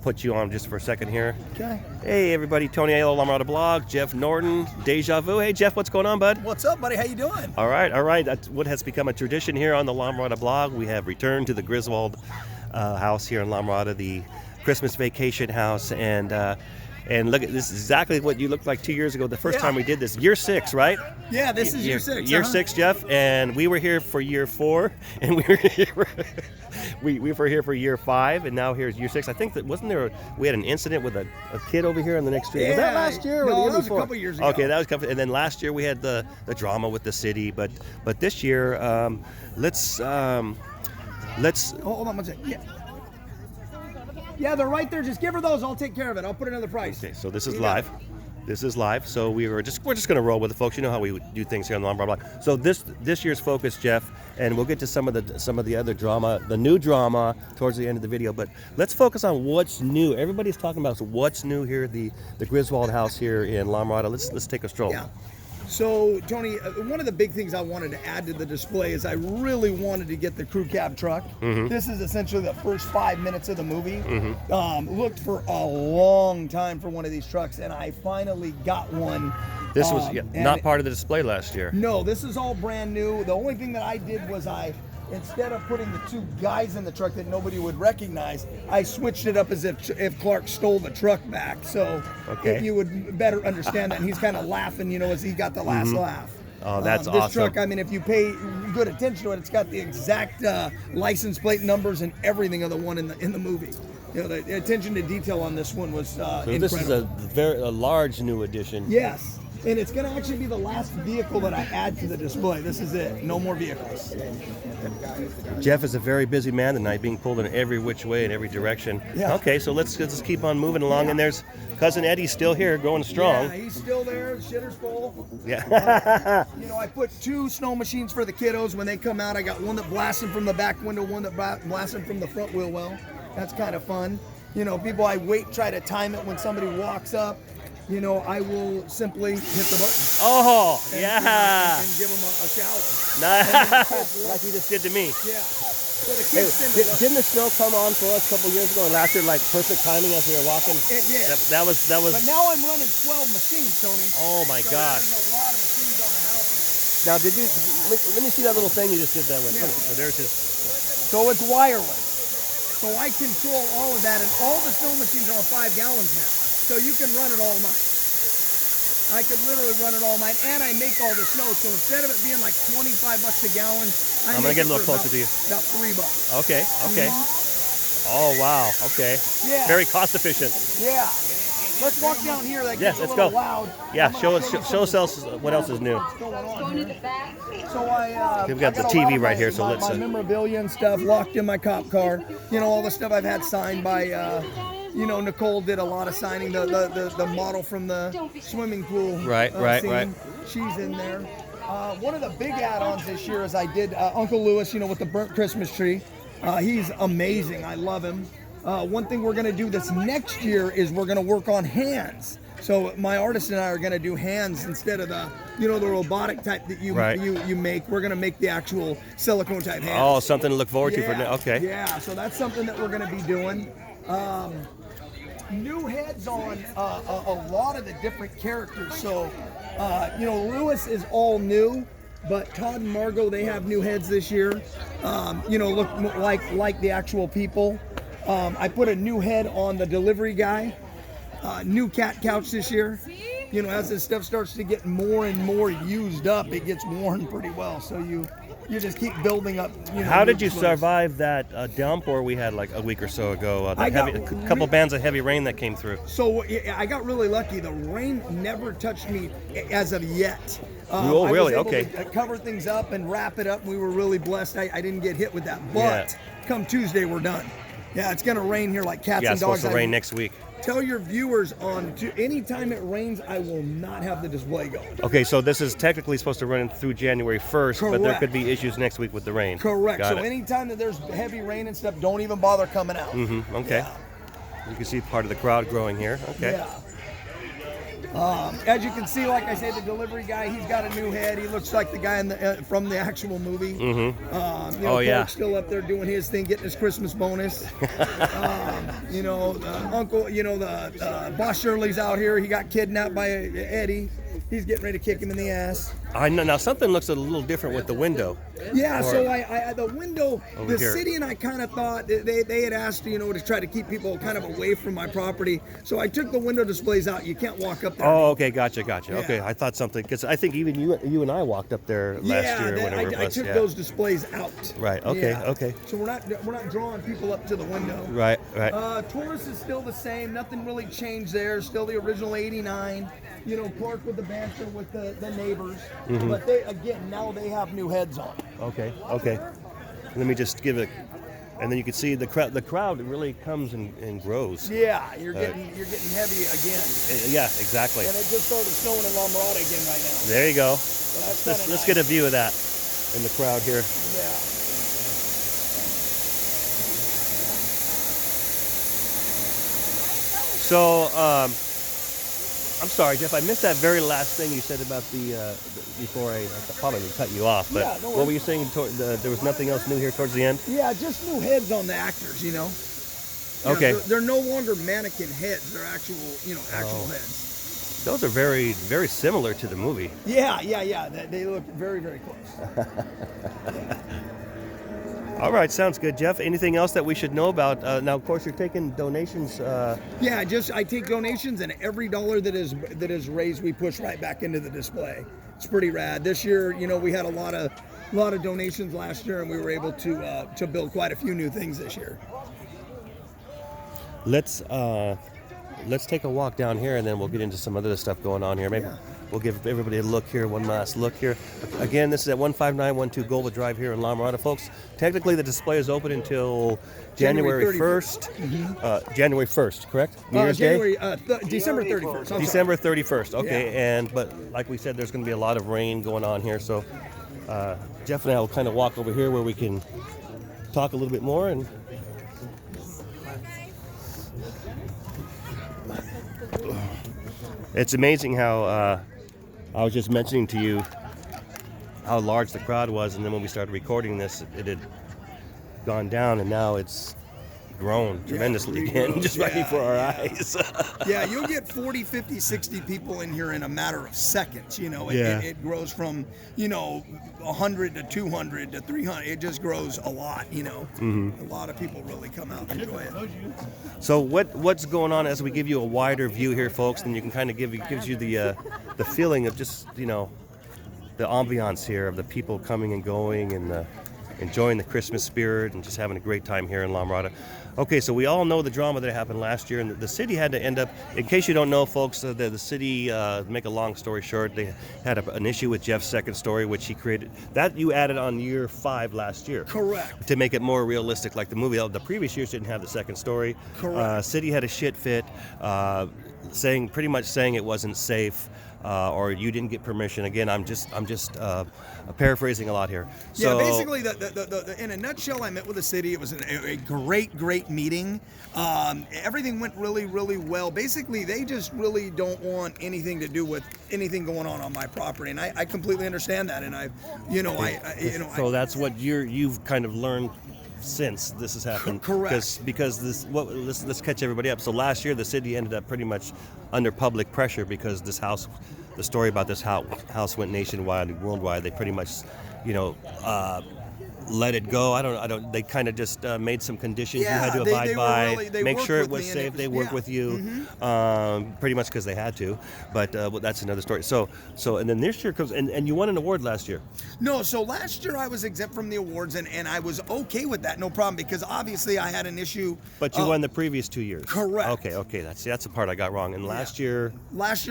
put you on just for a second here. Okay. Hey, everybody. Tony Aiello, La Mirada Blog. Jeff Norton, Deja Vu. Hey, Jeff, what's going on, bud? What's up, buddy? How you doing? All right, all right. That's what has become a tradition here on the La Mirada Blog. We have returned to the Griswold House here in La Mirada, the Christmas vacation house, and look at this, exactly what you looked like 2 years ago, the first time we did this. Year 6, right? Yeah, this is year 6. Year 6, Jeff, and we were here for year 4, and we were here we were here for year 5, and now here's year 6. I think that we had an incident with a kid over here on the next street. Yeah. Was that last year or the year that was before? a couple years ago. Okay, that was and then last year we had the drama with the city, but this year let's hold on one second. Yeah, they're right there. Just give her those. I'll take care of it. I'll put another price. Okay, so this is live. This is live. So we're just going to roll with it, folks. You know how we do things here on the La Mirada Blog. So this year's focus, Jeff, and we'll get to some of the other drama, the new drama, towards the end of the video. But let's focus on what's new. Everybody's talking about what's new here at the Griswold House here in La Mirada. Let's take a stroll. Yeah. So, Tony, one of the big things I wanted to add to the display is I really wanted to get the crew cab truck. Mm-hmm. This is essentially the first 5 minutes of the movie. Mm-hmm. Looked for a long time for one of these trucks, and I finally got one. This was not part of the display last year. No, this is all brand new. The only thing that I did was instead of putting the 2 guys in the truck that nobody would recognize, I switched it up as if Clark stole the truck back. So if you would better understand that, and he's kind of laughing, as he got the last laugh. Oh, that's awesome. This truck, I mean, if you pay good attention to it, it's got the exact license plate numbers and everything of the one in the movie. The attention to detail on this one was incredible. This is a large new addition. Yes. And it's going to actually be the last vehicle that I add to the display. This is it. No more vehicles. Jeff is a very busy man tonight, being pulled in every which way in every direction. Yeah. Okay, so let's keep on moving along. Yeah. And there's Cousin Eddie's still here, going strong. Yeah, he's still there. Shitter's full. Yeah. I put 2 snow machines for the kiddos. When they come out, I got one that blasts them from the back window, one that blasts them from the front wheel well. That's kind of fun. People, I try to time it when somebody walks up. I will simply hit the button. Oh, and, yeah. And give them a shower. Nice. Like you just did to me. Yeah. So the kids didn't the snow come on for us a couple years ago and last year, like perfect timing as we were walking? It did. That was. But now I'm running 12 machines, Tony. Oh my gosh. There's a lot of machines on the house now. Did you? Let me see that little thing you just did that with. Yeah. So there's his. So it's wireless. So I control all of that, and all the snow machines are on 5 gallons now. So you can run it all night. I could literally run it all night, and I make all the snow. So instead of it being like $25 a gallon, I'm gonna get a little closer to you. About $3. Okay. Mm-hmm. Oh wow. Okay. Yeah. Very cost efficient. Yeah. Let's walk down here. That gets let's a little go. loud. Yeah. Show us what else is new. So we've got the TV right here. So let's. My memorabilia and stuff locked in my cop car. All the stuff I've had signed by. Nicole did a lot of signing. The model from the swimming pool. Right. She's in there. One of the big add-ons this year is I did Uncle Lewis, with the burnt Christmas tree. He's amazing. I love him. One thing we're going to do this next year is we're going to work on hands. So my artist and I are going to do hands instead of the robotic type that you make. We're going to make the actual silicone type hands. Oh, something to look forward to for now. Okay. Yeah, so that's something that we're going to be doing. New heads on a lot of the different characters. So, Lewis is all new, but Todd and Margot, they have new heads this year. Look like the actual people. I put a new head on the delivery guy. New cat couch this year. As this stuff starts to get more and more used up, it gets worn pretty well. So you just keep building up. How did you survive that dump, or we had like a week or so ago? A couple bands of heavy rain that came through. So I got really lucky. The rain never touched me as of yet. Oh, really? I was able Okay. to cover things up and wrap it up. We were really blessed. I didn't get hit with that. But come Tuesday, we're done. Yeah, it's going to rain here like cats and dogs. Yeah, it's supposed to rain next week. Tell your viewers anytime it rains, I will not have the display going. Okay, so this is technically supposed to run through January 1st, Correct. but there could be issues next week with the rain. Correct. Got so it. anytime that there's heavy rain and stuff, don't even bother coming out. Mm-hmm. Okay. Yeah. You can see part of the crowd growing here. Okay. Yeah. As you can see, like I say, the delivery guy, he's got a new head. He looks like the guy in the, from the actual movie. Clark's still up there doing his thing, getting his Christmas bonus. Uncle, the boss Shirley's out here. He got kidnapped by Eddie. He's getting ready to kick him in the ass. I know. Now something looks a little different with the window. Yeah, so I the window, the here. city and I kind of thought they had asked, to try to keep people kind of away from my property. So I took the window displays out. You can't walk up there. Oh, okay, gotcha. Yeah. Okay, I thought something, because I think even you and I walked up there last year or whatever it was. I took those displays out. Right. Okay. Yeah. Okay. So we're not drawing people up to the window. Right. Taurus is still the same. Nothing really changed there. Still the original 89. Clark with the banter with the neighbors. But now they have new heads on. Okay. Let me just give it, and then you can see the crowd. The crowd really comes and grows. Yeah, you're getting heavy again. Yeah, exactly. And it just started snowing in La Mirada again right now. There you go. So Let's get a view of that in the crowd here. Yeah. So, I'm sorry, Jeff. I missed that very last thing you said about before I probably cut you off. But Yeah, no what were you saying? There was nothing else new here towards the end? Yeah, just new heads on the actors, Okay. They're no longer mannequin heads. They're actual heads. Those are very, very similar to the movie. Yeah. They look very, very close. All right, sounds good, Jeff. Anything else that we should know about? Now, of course, you're taking donations. Yeah, I take donations, and every dollar that is raised, we push right back into the display. It's pretty rad. This year, we had a lot of donations last year, and we were able to build quite a few new things this year. Let's take a walk down here, and then we'll get into some other stuff going on here. Maybe we'll give everybody a look here, one last look here. Again, this is at 15912 Gold Drive here in La Mirada, folks. Technically, the display is open until January 1st. January 1st, correct? New Year's Day? December 31st. December 31st. Okay, but like we said, there's going to be a lot of rain going on here, so Jeff and I will kind of walk over here where we can talk a little bit more. And it's amazing how I was just mentioning to you how large the crowd was, and then when we started recording this, it had gone down, and now it's grown tremendously again, just right before our eyes. Yeah, you'll get 40, 50, 60 people in here in a matter of seconds. It grows from 100 to 200 to 300. It just grows a lot. A lot of people really come out and enjoy it. So what's going on as we give you a wider view here, folks? And you can kind of gives you the feeling of just the ambiance here of the people coming and going and enjoying the Christmas spirit and just having a great time here in La Mirada. Okay, so we all know the drama that happened last year, and the city had to end up, in case you don't know, folks, the city, make a long story short, they had an issue with Jeff's second story, which he created. That you added on year 5 last year. Correct. To make it more realistic, like the movie. The previous years didn't have the second story. Correct. City had a shit fit, pretty much saying it wasn't safe. Or you didn't get permission. Again, I'm just paraphrasing a lot here. So, yeah, basically, in a nutshell, I met with the city. It was a great meeting. Everything went really, really well. Basically, they just really don't want anything to do with anything going on my property, and I completely understand that. And So that's what you've kind of learned since this has happened. Correct. Because let's catch everybody up. So last year the city ended up pretty much under public pressure because the story about this house went nationwide and worldwide. They pretty much, let it go. I don't. They kind of just made some conditions you had to abide by. Make sure it was safe. They work with you, pretty much because they had to. But that's another story. So and then this year comes, and you won an award last year. No, so last year I was exempt from the awards, and I was okay with that, no problem, because obviously I had an issue. But you won the previous 2 years. Correct. Okay. That's the part I got wrong. And last year,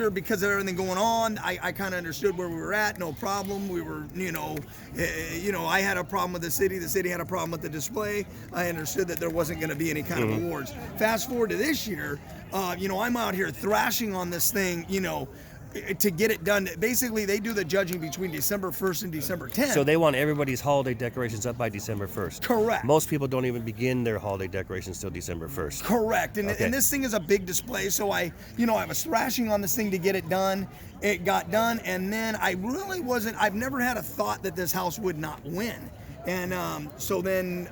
because of everything going on, I kind of understood where we were at. No problem. We were, I had a problem with the city had a problem with the display. I understood that there wasn't going to be any kind of awards. Fast forward to this year, I'm out here thrashing on this thing, to get it done. Basically, they do the judging between December 1st and December 10th. So they want everybody's holiday decorations up by December 1st. Correct. Most people don't even begin their holiday decorations till December 1st. Correct. And, Okay. and this thing is a big display, so I was thrashing on this thing to get it done. It got done, and then I've never had a thought that this house would not win. And so then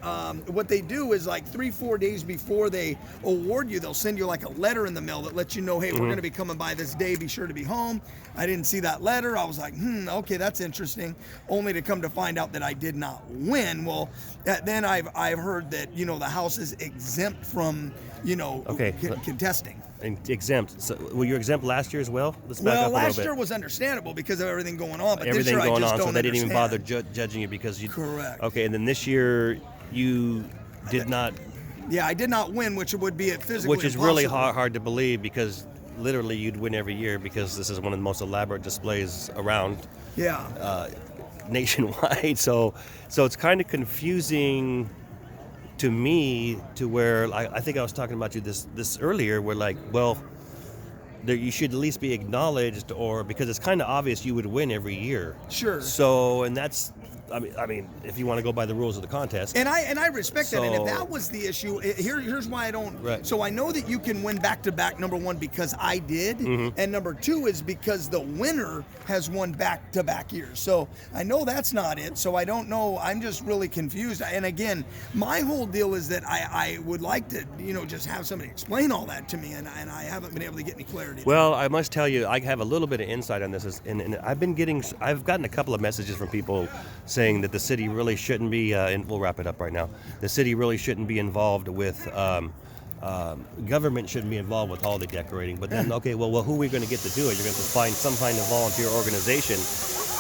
what they do is like 3-4 days before they award you, they'll send you like a letter in the mail that lets you know, hey, we're going to be coming by this day. Be sure to be home. I didn't see that letter. I was like, okay, that's interesting. Only to come to find out that I did not win. Well, then I've heard that, the house is exempt from, Okay. contesting. And exempt. So were you exempt last year as well? Let's back up a little Last bit. year was understandable because of everything going on, but Everything this year going I just on, don't so they didn't even bother understand. judging you because you. Correct. Okay, and then this year you did not, Yeah, I did not win, which would be physically which is really impossible. hard to believe because literally you'd win every year because this is one of the most elaborate displays around Yeah. nationwide. So it's kind of confusing to me to where I think I was talking about you this earlier. Where like, well, you should at least be acknowledged, or because it's kind of obvious you would win every year. Sure. So, and that's, I mean, if you want to go by the rules of the contest. And I respect that. And if So- that was the issue, here's why I don't. Right. So I know that you can win back to back. Number one, because I did, and number two is because the winner has won back to back years. So I know that's not it. So I don't know. I'm just really confused. And again, my whole deal is that I would like to, just have somebody explain all that to me, and I haven't been able to get any clarity. Well, I must tell you, I have a little bit of insight on this, and I've gotten a couple of messages from people saying that the city really shouldn't be, and we'll wrap it up right now. The city really shouldn't be involved with, government shouldn't be involved with holiday decorating. But then, okay, well, who are we going to get to do it? You're going to find some kind of volunteer organization,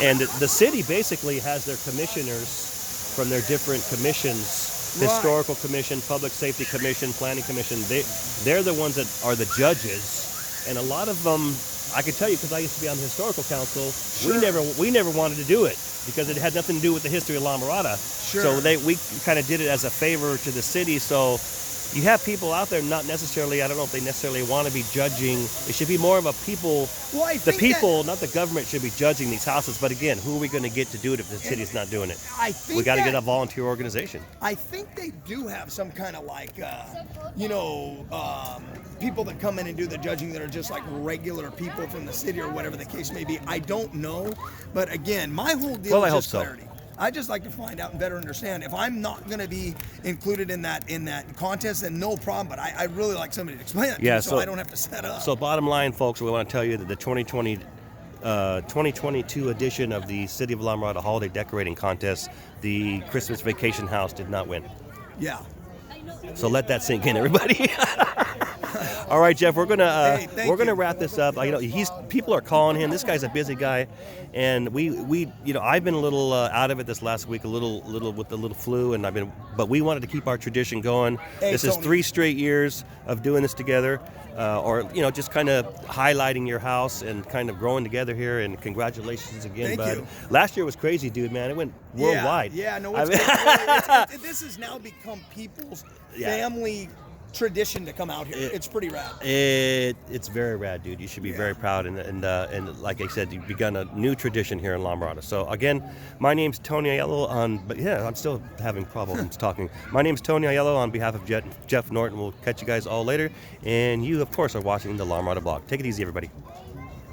and the city basically has their commissioners from their different commissions. Right. Historical Commission, Public Safety Commission, Planning Commission. They're the ones that are the judges, and a lot of them, I can tell you because I used to be on the historical council. Sure. We never wanted to do it because it had nothing to do with the history of La Mirada. Sure. So we kind of did it as a favor to the city. So you have people out there not necessarily, I don't know if they necessarily want to be judging. It should be more of a people. Well, I The think people, not the government, should be judging these houses. But again, who are we going to get to do it if the city's not doing it? I think We got to that- get a volunteer organization. I think they do have some kind of like, people that come in and do the judging that are just like regular people from the city or whatever the case may be. I don't know, but again, my whole deal Well, I is hope just so. clarity. I just like to find out and better understand. If I'm not going to be included in that contest, then no problem. But I really like somebody to explain it to Yeah, me so I don't have to set up. So bottom line, folks, we want to tell you that the 2022 edition of the City of La Mirada Holiday Decorating Contest, the Christmas Vacation House did not win. Yeah. So let that sink in, everybody. All right, Jeff, we're gonna Hey, thank you. wrap this up. People are calling him. This guy's a busy guy, and we I've been a little out of it this last week, a little with the little flu, and but we wanted to keep our tradition going. Hey, this is Tony. 3 straight years of doing this together, or just kind of highlighting your house and kind of growing together here. And congratulations again, Thank bud. you. Last year was crazy, dude. Man, it went worldwide. Yeah, no, I it's, mean- this has now become people's Yeah. family tradition to come out here. It's pretty rad. It's very rad, dude. You should be very proud, and like I said, you've begun a new tradition here in La Mirada. So again, my name's Tony Aiello but yeah, I'm still having problems talking. My name's Tony Aiello on behalf of Jeff Norton. We'll catch you guys all later, and you, of course, are watching the La Mirada blog. Take it easy, everybody.